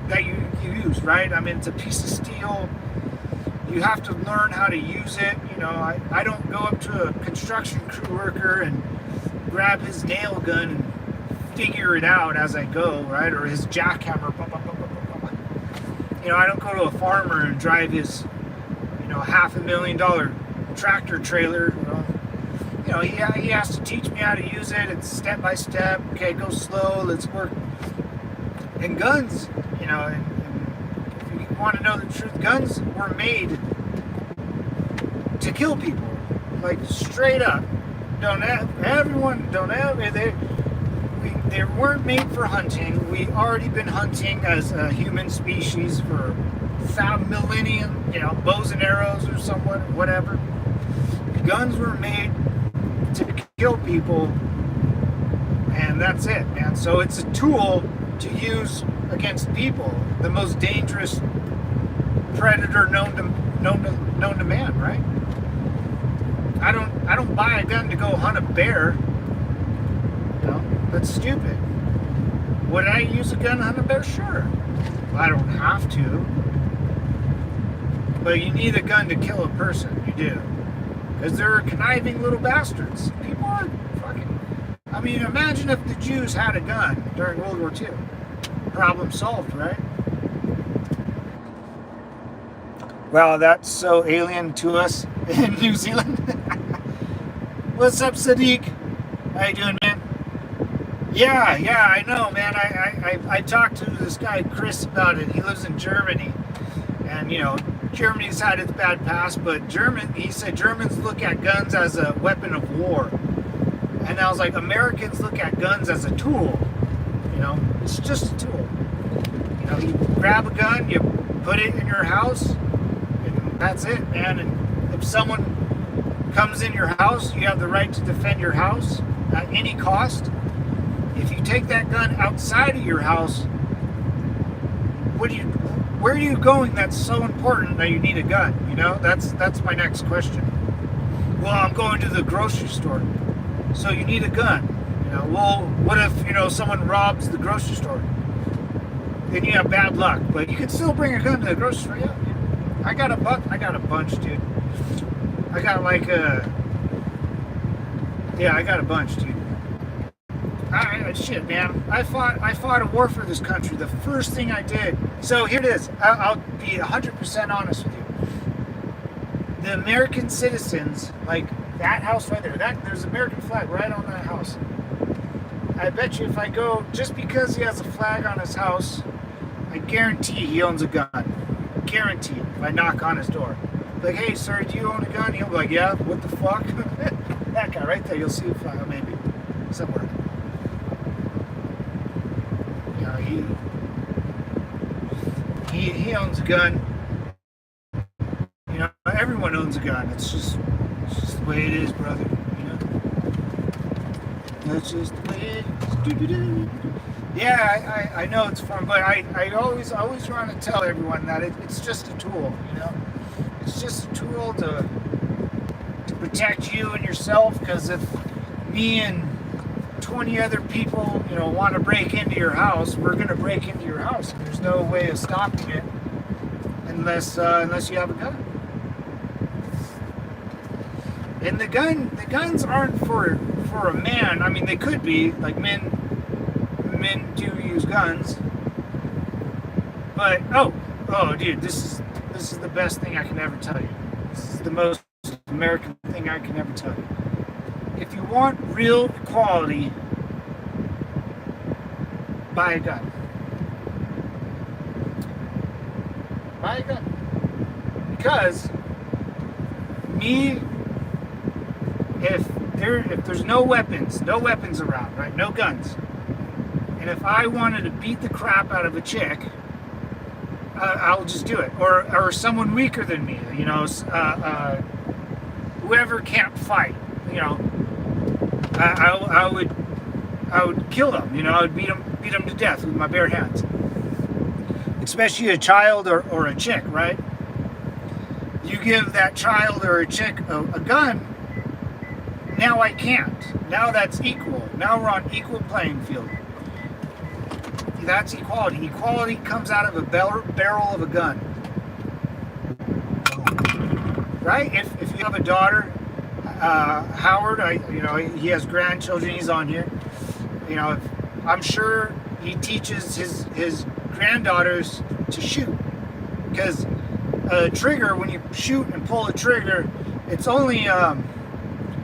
that you use, right? I mean, it's a piece of steel. You have to learn how to use it. You know, I don't go up to a construction crew worker and grab his nail gun and figure it out as I go, right? Or his jackhammer. You know, I don't go to a farmer and drive his, you know, $500,000 tractor trailer. You know, he has to teach me how to use it. It's step by step. Okay, go slow. Let's work. And guns, you know, and if you want to know the truth, guns were made to kill people, like straight up. They weren't made for hunting. We already been hunting as a human species for millennium, you know, bows and arrows or somewhat, whatever. Guns were made to kill people, and that's it, man. So it's a tool to use against people, the most dangerous predator known to man, right? I don't buy a gun to go hunt a bear. You know, that's stupid. Would I use a gun to hunt a bear? Sure. Well, I don't have to. But you need a gun to kill a person. You do. Because they're conniving little bastards. People are fucking... I mean, imagine if the Jews had a gun during World War II. Problem solved, right? Well, that's so alien to us in New Zealand. What's up, Sadiq? How you doing, man? Yeah, I know, man. I talked to this guy, Chris, about it. He lives in Germany. And, you know, Germany's had its bad past, but he said Germans look at guns as a weapon of war. And I was like, Americans look at guns as a tool. You know, it's just a tool. You know, you grab a gun, you put it in your house, and that's it, man. And if someone comes in your house, you have the right to defend your house at any cost. If you take that gun outside of your house, where are you going that's so important that you need a gun? You know, that's my next question. Well, I'm going to the grocery store. So you need a gun. You know, well, what if, you know, someone robs the grocery store? Then you have bad luck. But you can still bring a gun to the grocery store. Yeah. I got a bunch, dude. I got like I got a bunch, dude. Shit, man. I fought a war for this country. The first thing I did. So here it is. I'll be 100% honest with you. The American citizens, like that house right there, there's an American flag right on that house. I bet you if I go, just because he has a flag on his house, I guarantee he owns a gun. Guarantee. If I knock on his door. Like, hey, sir, do you own a gun? He'll be like, yeah, what the fuck? That guy right there, you'll see a flag, maybe, somewhere. You know, he owns a gun. You know, everyone owns a gun. It's just the way it is, brother. You know. That's just the way it is. Do-do-do. Yeah, I know it's fun, but I always want to tell everyone that it's just a tool, you know. It's just a tool to protect you and yourself, because if me and 20 other people, you know, want to break into your house, we're going to break into your house. And there's no way of stopping it unless you have a gun. And the guns aren't for a man. I mean, they could be, like men do use guns. But oh dude, this is the best thing I can ever tell you. This is the most American thing I can ever tell you. If you want real equality, buy a gun. Buy a gun. Because if there's no weapons around, right? No guns. And if I wanted to beat the crap out of a chick, I'll just do it. Or someone weaker than me, you know, whoever can't fight, you know, I would kill them, you know, I would beat them to death with my bare hands. Especially a child or a chick, right? You give that child or a chick a gun, now I can't. Now that's equal. Now we're on equal playing field. That's equality. Equality comes out of a barrel of a gun. Right? If you have a daughter, Howard, he has grandchildren, he's on here. You know, I'm sure he teaches his granddaughters to shoot. Because a trigger, when you shoot and pull a trigger, it's only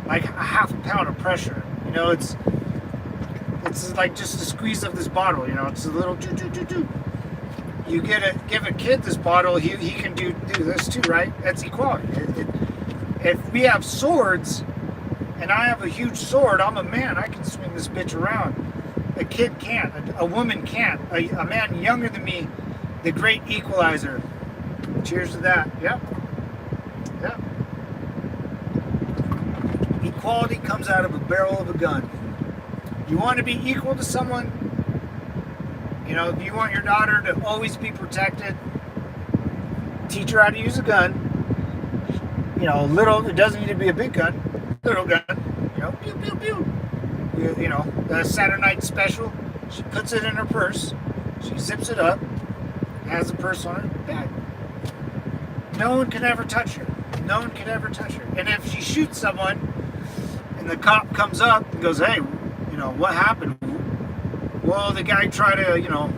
like a half a pound of pressure. You know, it's like just a squeeze of this bottle, you know, it's a little do. You give a kid this bottle, he can do this too, right? That's equality. If we have swords, and I have a huge sword, I'm a man, I can swing this bitch around. A kid can't, a woman can't, a man younger than me, the great equalizer. Cheers to that. Yep. Equality comes out of a barrel of a gun. You want to be equal to someone, you know, if you want your daughter to always be protected, teach her how to use a gun. You know, it doesn't need to be a big gun, little gun, you know, pew, pew, pew. You know, the Saturday night special, she puts it in her purse, she zips it up, has the purse on her back. No one can ever touch her. No one can ever touch her. And if she shoots someone, and the cop comes up and goes, hey, you know, what happened? Well, the guy tried to, you know,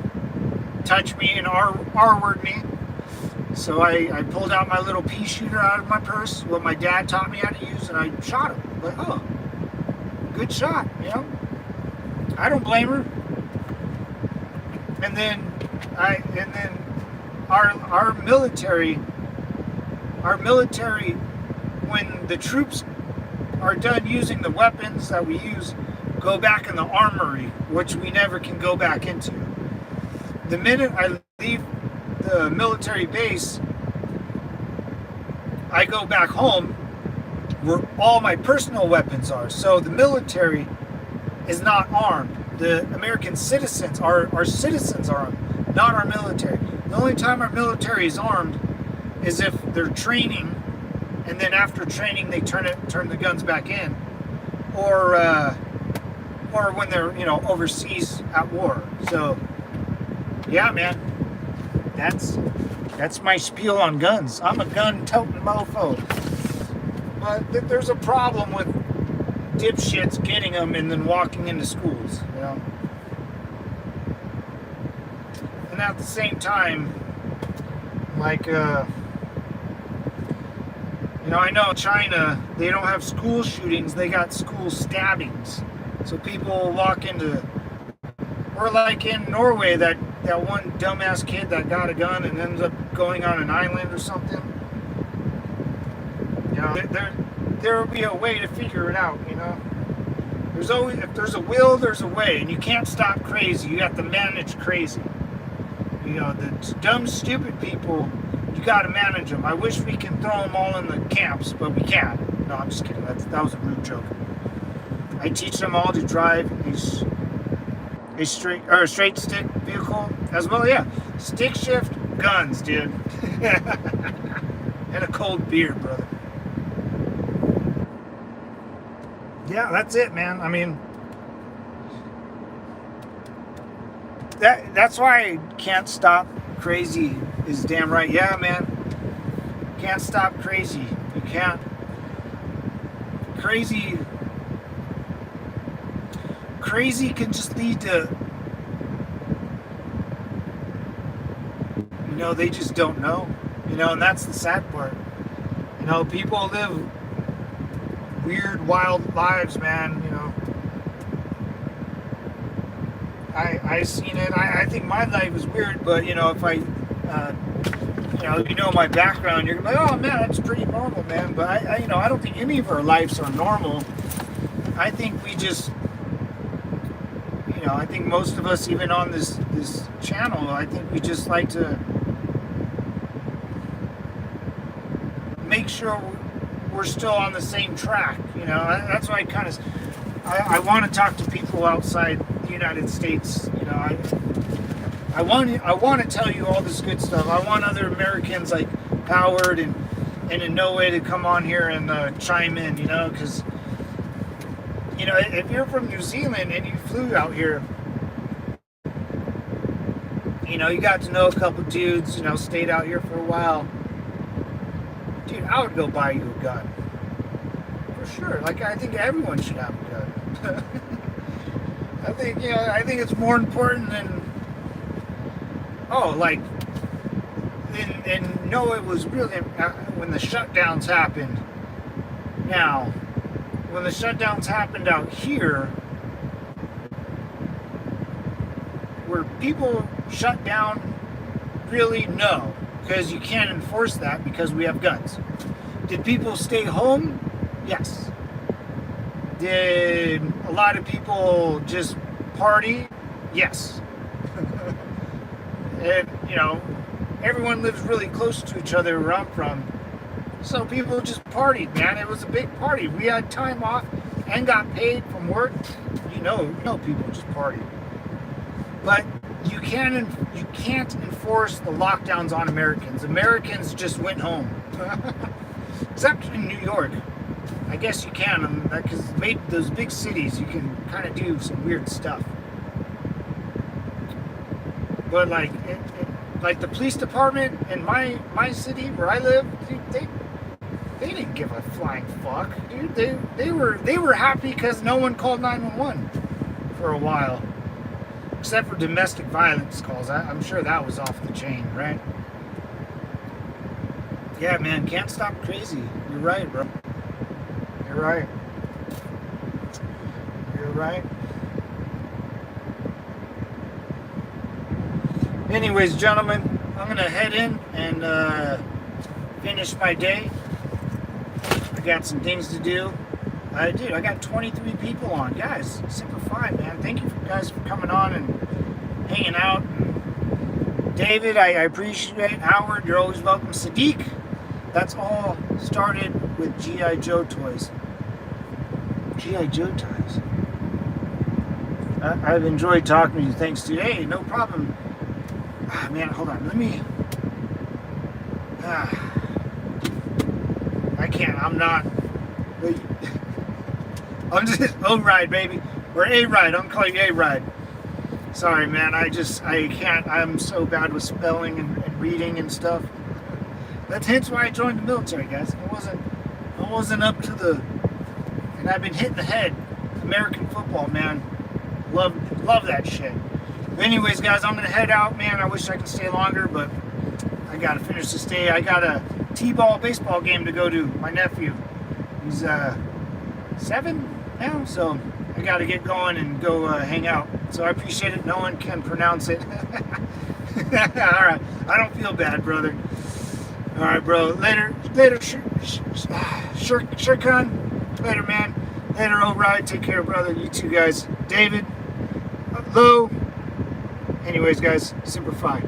touch me and R-word me. So I pulled out my little pea shooter out of my purse, what my dad taught me how to use, and I shot him. Like, oh, good shot, you know? I don't blame her. And then our military, when the troops are done using the weapons that we use, go back in the armory, which we never can go back into. The minute I leave the military base, I go back home where all my personal weapons are. So the military is not armed. The American citizens, our citizens are armed, not our military. The only time our military is armed is if they're training, and then after training they turn the guns back in, or when they're, you know, overseas at war. So yeah, man, that's my spiel on guns. I'm a gun-toting mofo, but there's a problem with dipshits getting them and then walking into schools, you know. And at the same time, like, you know, I know China, they don't have school shootings, they got school stabbings. So people walk into, or like in Norway, that one dumbass kid that got a gun and ends up going on an island or something. You know, there will be a way to figure it out, you know. There's always, if there's a will, there's a way, and you can't stop crazy. You have to manage crazy. You know, the dumb, stupid people, you got to manage them. I wish we can throw them all in the camps, but we can't. No, I'm just kidding. That was a rude joke. I teach them all to drive a straight stick vehicle as well. Yeah, stick shift guns, dude, and a cold beer, brother. Yeah, that's it, man. I mean, that's why I can't stop crazy is damn right. Yeah, man. Can't stop crazy. You can't. Crazy can just lead to, they just don't know. And that's the sad part. People live weird, wild lives, man. I seen it. I think my life is weird, but if I, my background, you're gonna be like, oh man, that's pretty normal, man. But I don't think any of our lives are normal. I think we just, I think most of us, even on this channel, I think we just like to make sure we're still on the same track. That's why I want to talk to people outside the United States. I want to tell you all this good stuff. I want other Americans like Howard and in no way to come on here and chime in, because if you're from New Zealand and you flew out here, you got to know a couple dudes, stayed out here for a while. Dude, I would go buy you a gun. For sure. Like, I think everyone should have a gun. I think it's more important than, and no, it was really, when the shutdowns happened. Now, when the shutdowns happened out here, were people shut down? Really, no. Because you can't enforce that because we have guns. Did people stay home? Yes. Did a lot of people just party? Yes. And, everyone lives really close to each other where I'm from. So people just partied, man. It was a big party. We had time off and got paid from work. People just partied. But you can't enforce the lockdowns on Americans. Americans just went home. Except in New York. I guess you can, because those big cities, you can kind of do some weird stuff. But like the police department in my city where I live, dude, they didn't give a flying fuck, dude. They were happy because no one called 911 for a while. Except for domestic violence calls. I'm sure that was off the chain, right? Yeah, man, can't stop crazy. You're right, bro. You're right. You're right. Anyways, gentlemen, I'm going to head in and finish my day. I got some things to do. I got 23 people on. Guys, super fine, man. Thank you guys for coming on and hanging out. And David, I appreciate it. Howard, you're always welcome. Sadiq, that's all started with G.I. Joe toys. G.I. Joe toys. I've enjoyed talking to you. Thanks to you. Hey, no problem. Man, hold on. Let me... I can't. I'm not... I'm just O-Ride, baby. Or A-Ride. I'm calling you A-Ride. Sorry, man. I can't. I'm so bad with spelling and reading and stuff. That's hence why I joined the military, guys. I wasn't up to the... And I've been hitting the head. American football, man. Love that shit. But anyways, guys, I'm going to head out, man. I wish I could stay longer, but I got to finish this day. I got a T-ball baseball game to go to. My nephew. He's 7 now, so I got to get going and go hang out. So I appreciate it. No one can pronounce it. All right. I don't feel bad, brother. All right, bro. Later, Shurkan. Later, man. Later, O-Ride. Take care, brother. You too, guys. David. Low. Anyways, guys, Simplify.